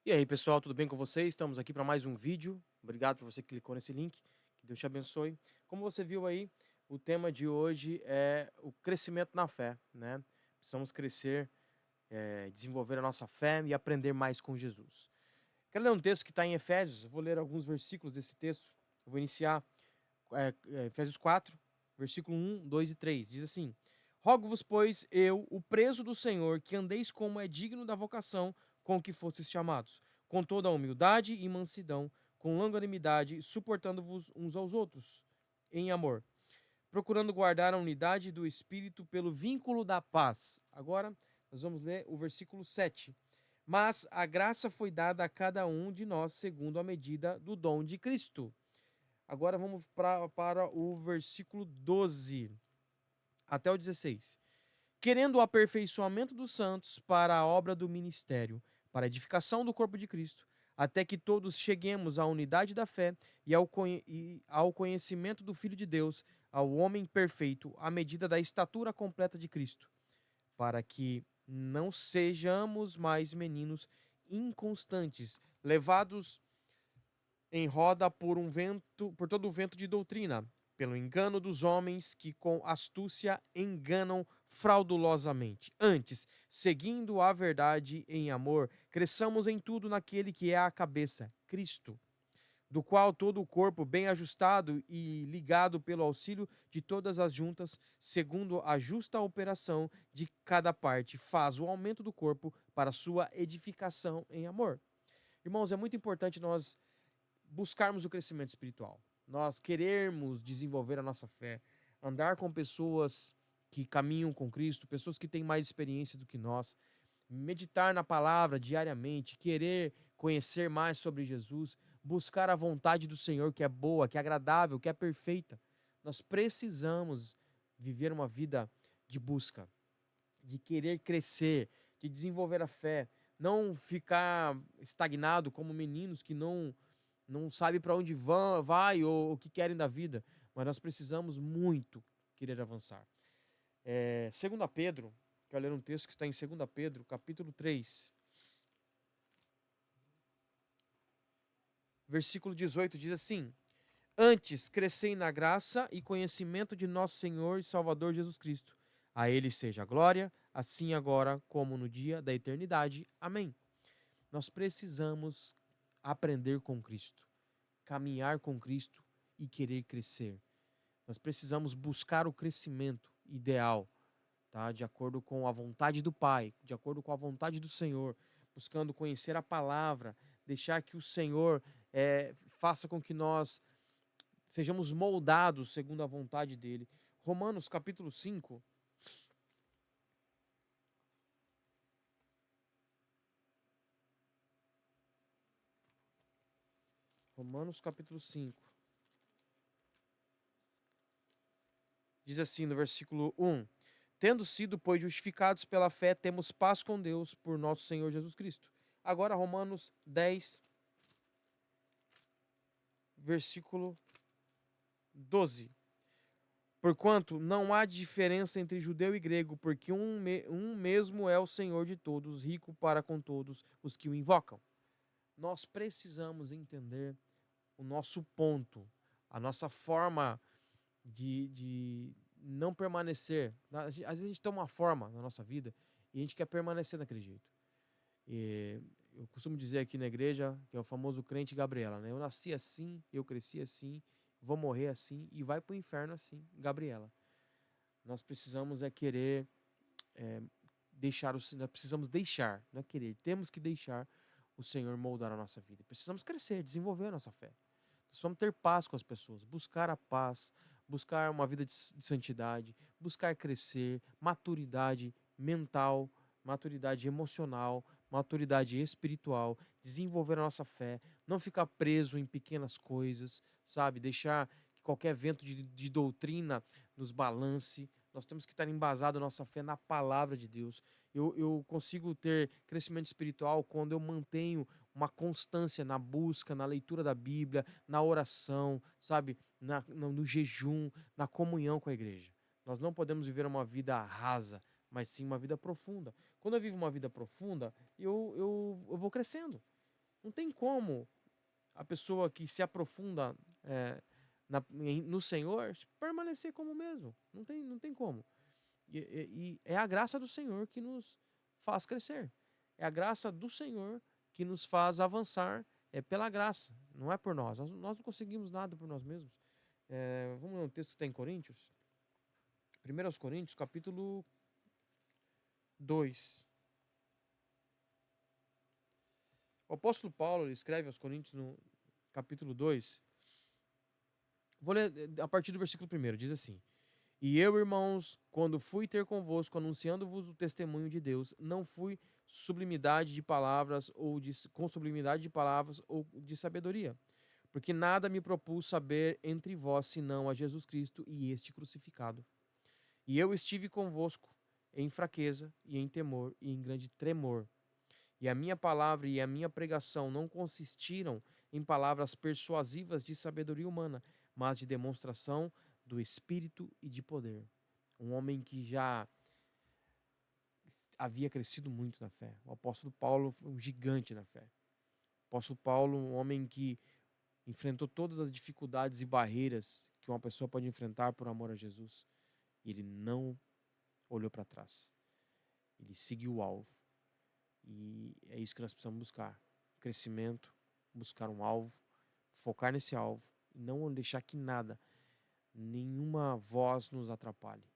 E aí, pessoal, tudo bem com vocês? Estamos aqui para mais um vídeo. Obrigado por você que clicou nesse link. Que Deus te abençoe. Como você viu aí, o tema de hoje é o crescimento na fé, né? Precisamos crescer, desenvolver a nossa fé e aprender mais com Jesus. Quero ler um texto que está em Efésios. Eu vou ler alguns versículos desse texto. Eu vou iniciar Efésios 4, versículo 1, 2 e 3. Diz assim: Rogo-vos, pois, eu, o preso do Senhor, que andeis como é digno da vocação com que fostes chamados, com toda a humildade e mansidão, com longanimidade, suportando-vos uns aos outros, em amor, procurando guardar a unidade do Espírito pelo vínculo da paz. Agora, nós vamos ler o versículo 7. Mas a graça foi dada a cada um de nós segundo a medida do dom de Cristo. Agora vamos para o versículo 12 até o 16. Querendo o aperfeiçoamento dos santos para a obra do ministério, para a edificação do corpo de Cristo, até que todos cheguemos à unidade da fé e ao conhecimento do Filho de Deus, ao homem perfeito, à medida da estatura completa de Cristo, para que não sejamos mais meninos inconstantes, levados em roda por todo o vento de doutrina, pelo engano dos homens que com astúcia enganam fraudulosamente. Antes, seguindo a verdade em amor, cresçamos em tudo naquele que é a cabeça, Cristo, do qual todo o corpo, bem ajustado e ligado pelo auxílio de todas as juntas, segundo a justa operação de cada parte, faz o aumento do corpo para sua edificação em amor. Irmãos, é muito importante nós buscarmos o crescimento espiritual, nós querermos desenvolver a nossa fé, andar com pessoas que caminham com Cristo, pessoas que têm mais experiência do que nós, meditar na palavra diariamente, querer conhecer mais sobre Jesus, buscar a vontade do Senhor que é boa, que é agradável, que é perfeita. Nós precisamos viver uma vida de busca, de querer crescer, de desenvolver a fé, não ficar estagnado como meninos que não sabe para onde vão, vai ou o que querem da vida, mas nós precisamos muito querer avançar. 2 Pedro, quero ler um texto que está em 2 Pedro, capítulo 3, versículo 18, diz assim: Antes crescei na graça e conhecimento de nosso Senhor e Salvador Jesus Cristo. A Ele seja a glória, assim agora como no dia da eternidade. Amém. Nós precisamos aprender com Cristo, caminhar com Cristo e querer crescer. Nós precisamos buscar o crescimento ideal, tá? De acordo com a vontade do Pai, de acordo com a vontade do Senhor, buscando conhecer a palavra, deixar que o Senhor faça com que nós sejamos moldados segundo a vontade dele. Romanos capítulo 5. Romanos capítulo 5. Diz assim no versículo 1: Tendo sido, pois, justificados pela fé, temos paz com Deus por nosso Senhor Jesus Cristo. Agora, Romanos 10, versículo 12. Porquanto não há diferença entre judeu e grego, porque um mesmo é o Senhor de todos, rico para com todos os que o invocam. Nós precisamos entender o nosso ponto, a nossa forma de não permanecer. Às vezes a gente tem uma forma na nossa vida e a gente quer permanecer daquele jeito. E eu costumo dizer aqui na igreja que é o famoso crente Gabriela, né? Eu nasci assim, eu cresci assim, vou morrer assim e vai para o inferno assim, Gabriela. Nós precisamos querer é, nós precisamos deixar, não é querer, temos que deixar o Senhor moldar a nossa vida. Precisamos crescer, desenvolver a nossa fé. Nós vamos ter paz com as pessoas, buscar a paz, buscar uma vida de santidade, buscar crescer, maturidade mental, maturidade emocional, maturidade espiritual, desenvolver a nossa fé, não ficar preso em pequenas coisas, sabe? Deixar que qualquer vento de doutrina nos balance. Nós temos que estar embasado a nossa fé na palavra de Deus. Eu consigo ter crescimento espiritual quando eu mantenho uma constância na busca, na leitura da Bíblia, na oração, sabe? No jejum, na comunhão com a igreja. Nós não podemos viver uma vida rasa, mas sim uma vida profunda. Quando eu vivo uma vida profunda, eu vou crescendo. Não tem como a pessoa que se aprofunda no Senhor permanecer como mesmo. Não tem como. E é a graça do Senhor que nos faz crescer. É a graça do Senhor que nos faz avançar. É pela graça, não é por nós. Nós não conseguimos nada por nós mesmos. Vamos ler um texto que está em Coríntios. 1 Coríntios, capítulo 2. O apóstolo Paulo ele escreve aos Coríntios no capítulo 2. Vou ler a partir do versículo 1. Diz assim: E eu, irmãos, quando fui ter convosco, anunciando-vos o testemunho de Deus, não fui sublimidade de palavras com sublimidade de palavras ou de sabedoria, porque nada me propus saber entre vós senão a Jesus Cristo e este crucificado. E eu estive convosco em fraqueza e em temor e em grande tremor. E a minha palavra e a minha pregação não consistiram em palavras persuasivas de sabedoria humana, mas de demonstração do Espírito e de poder. Um homem que já havia crescido muito na fé. O apóstolo Paulo foi um gigante na fé. O apóstolo Paulo, um homem que enfrentou todas as dificuldades e barreiras que uma pessoa pode enfrentar por amor a Jesus. Ele não olhou para trás. Ele seguiu o alvo. E é isso que nós precisamos buscar. Crescimento, buscar um alvo, focar nesse alvo e não deixar que nada, nenhuma voz nos atrapalhe,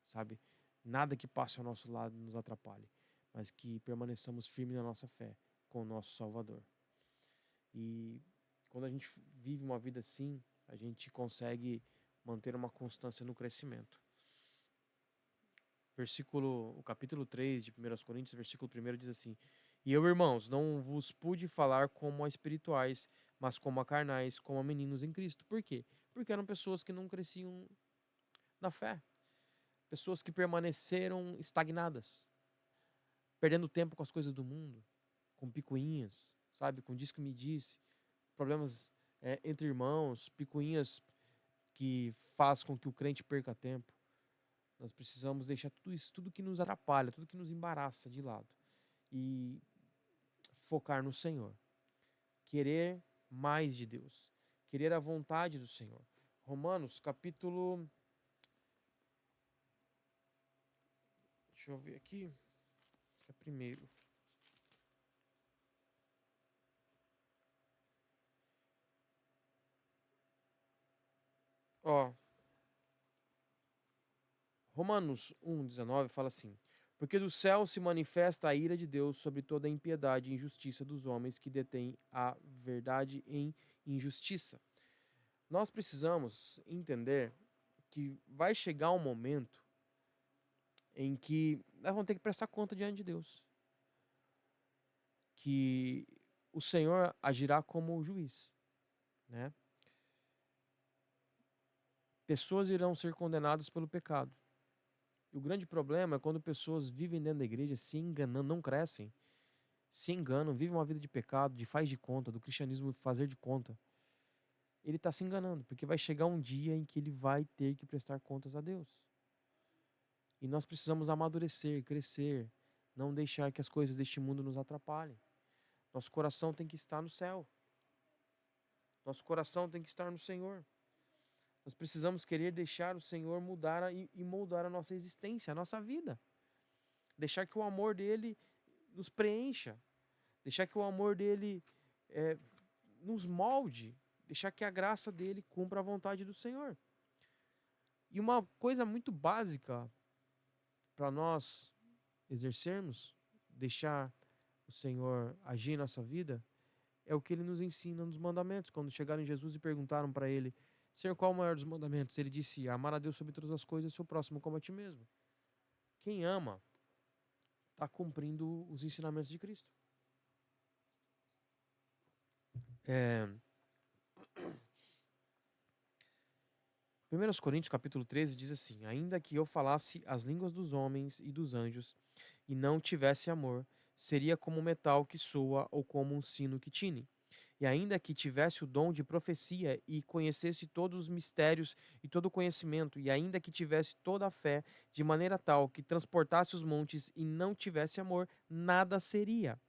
sabe? Nada que passe ao nosso lado nos atrapalhe, mas que permaneçamos firmes na nossa fé com o nosso Salvador. E quando a gente vive uma vida assim, a gente consegue manter uma constância no crescimento. O capítulo 3 de 1 Coríntios, versículo 1 diz assim: E eu, irmãos, não vos pude falar como a espirituais, mas como a carnais, como a meninos em Cristo. Por quê? Porque eram pessoas que não cresciam na fé. Pessoas que permaneceram estagnadas, perdendo tempo com as coisas do mundo, com picuinhas, sabe? Com diz que me disse, problemas entre irmãos, picuinhas que faz com que o crente perca tempo. Nós precisamos deixar tudo isso, tudo que nos atrapalha, tudo que nos embaraça de lado e focar no Senhor. Querer mais de Deus, querer a vontade do Senhor. Romanos, capítulo... Deixa eu ver aqui. É primeiro. Ó, Romanos 1,19 fala assim: Porque do céu se manifesta a ira de Deus sobre toda a impiedade e injustiça dos homens que detêm a verdade em injustiça. Nós precisamos entender que vai chegar um momento em que nós vamos ter que prestar conta diante de Deus. Que o Senhor agirá como juiz, né? Pessoas irão ser condenadas pelo pecado. E o grande problema é quando pessoas vivem dentro da igreja se enganando, não crescem, se enganam, vivem uma vida de pecado, de faz de conta, do cristianismo fazer de conta. Ele está se enganando, porque vai chegar um dia em que ele vai ter que prestar contas a Deus. E nós precisamos amadurecer, crescer, não deixar que as coisas deste mundo nos atrapalhem. Nosso coração tem que estar no céu. Nosso coração tem que estar no Senhor. Nós precisamos querer deixar o Senhor mudar e moldar a nossa existência, a nossa vida. Deixar que o amor dele nos preencha. Deixar que o amor dele nos molde. Deixar que a graça dele cumpra a vontade do Senhor. E uma coisa muito básica para nós exercermos, deixar o Senhor agir em nossa vida, é o que ele nos ensina nos mandamentos. Quando chegaram em Jesus e perguntaram para ele: Senhor, qual é o maior dos mandamentos? Ele disse: amar a Deus sobre todas as coisas e seu próximo como a ti mesmo. Quem ama está cumprindo os ensinamentos de Cristo. 1 Coríntios capítulo 13 diz assim: Ainda que eu falasse as línguas dos homens e dos anjos e não tivesse amor, seria como um metal que soa ou como um sino que tine. E ainda que tivesse o dom de profecia e conhecesse todos os mistérios e todo o conhecimento, e ainda que tivesse toda a fé, de maneira tal que transportasse os montes e não tivesse amor, nada seria.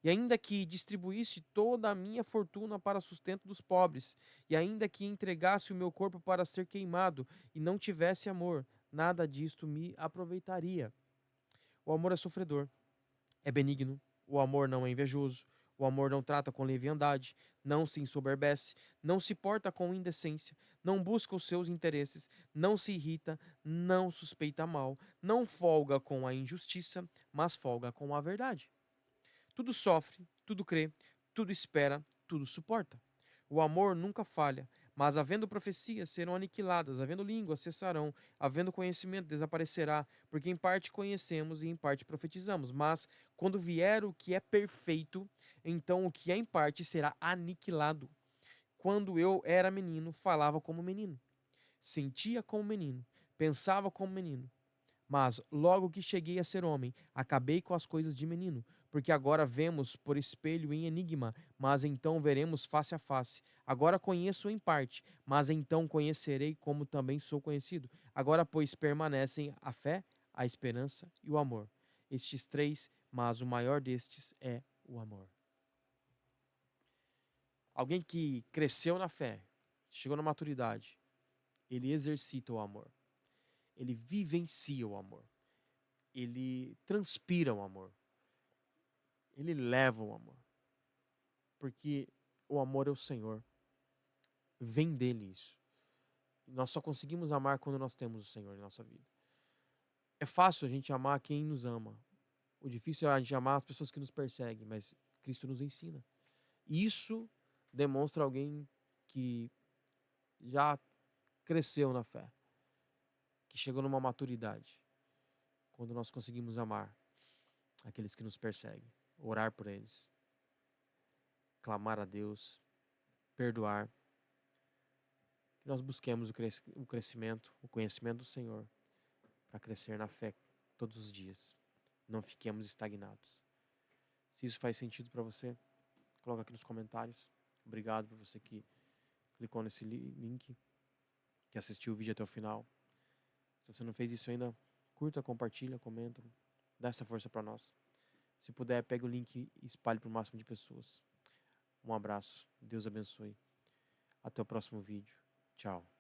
e ainda que distribuísse toda a minha fortuna para sustento dos pobres, e ainda que entregasse o meu corpo para ser queimado, e não tivesse amor, nada disto me aproveitaria. O amor é sofredor, é benigno, o amor não é invejoso, o amor não trata com leviandade, não se ensoberbece, não se porta com indecência, não busca os seus interesses, não se irrita, não suspeita mal, não folga com a injustiça, mas folga com a verdade. Tudo sofre, tudo crê, tudo espera, tudo suporta. O amor nunca falha, mas havendo profecias serão aniquiladas, havendo línguas cessarão, havendo conhecimento desaparecerá, porque em parte conhecemos e em parte profetizamos. Mas quando vier o que é perfeito, então o que é em parte será aniquilado. Quando eu era menino, falava como menino, sentia como menino, pensava como menino. Mas logo que cheguei a ser homem, acabei com as coisas de menino, porque agora vemos por espelho em enigma, mas então veremos face a face. Agora conheço em parte, mas então conhecerei como também sou conhecido. Agora, pois, permanecem a fé, a esperança e o amor. Estes três, mas o maior destes é o amor. Alguém que cresceu na fé, chegou na maturidade, ele exercita o amor. Ele vivencia o amor. Ele transpira o amor. Ele leva o amor. Porque o amor é o Senhor. Vem dele isso. Nós só conseguimos amar quando nós temos o Senhor em nossa vida. É fácil a gente amar quem nos ama. O difícil é a gente amar as pessoas que nos perseguem, mas Cristo nos ensina. Isso demonstra alguém que já cresceu na fé, que chegou numa maturidade. Quando nós conseguimos amar aqueles que nos perseguem, orar por eles, clamar a Deus, perdoar, que nós busquemos o crescimento, o conhecimento do Senhor, para crescer na fé todos os dias. Não fiquemos estagnados. Se isso faz sentido para você, coloca aqui nos comentários. Obrigado por você que clicou nesse link, que assistiu o vídeo até o final. Se você não fez isso ainda, curta, compartilha, comenta, dá essa força para nós. Se puder, pegue o link e espalhe para o máximo de pessoas. Um abraço, Deus abençoe. Até o próximo vídeo. Tchau.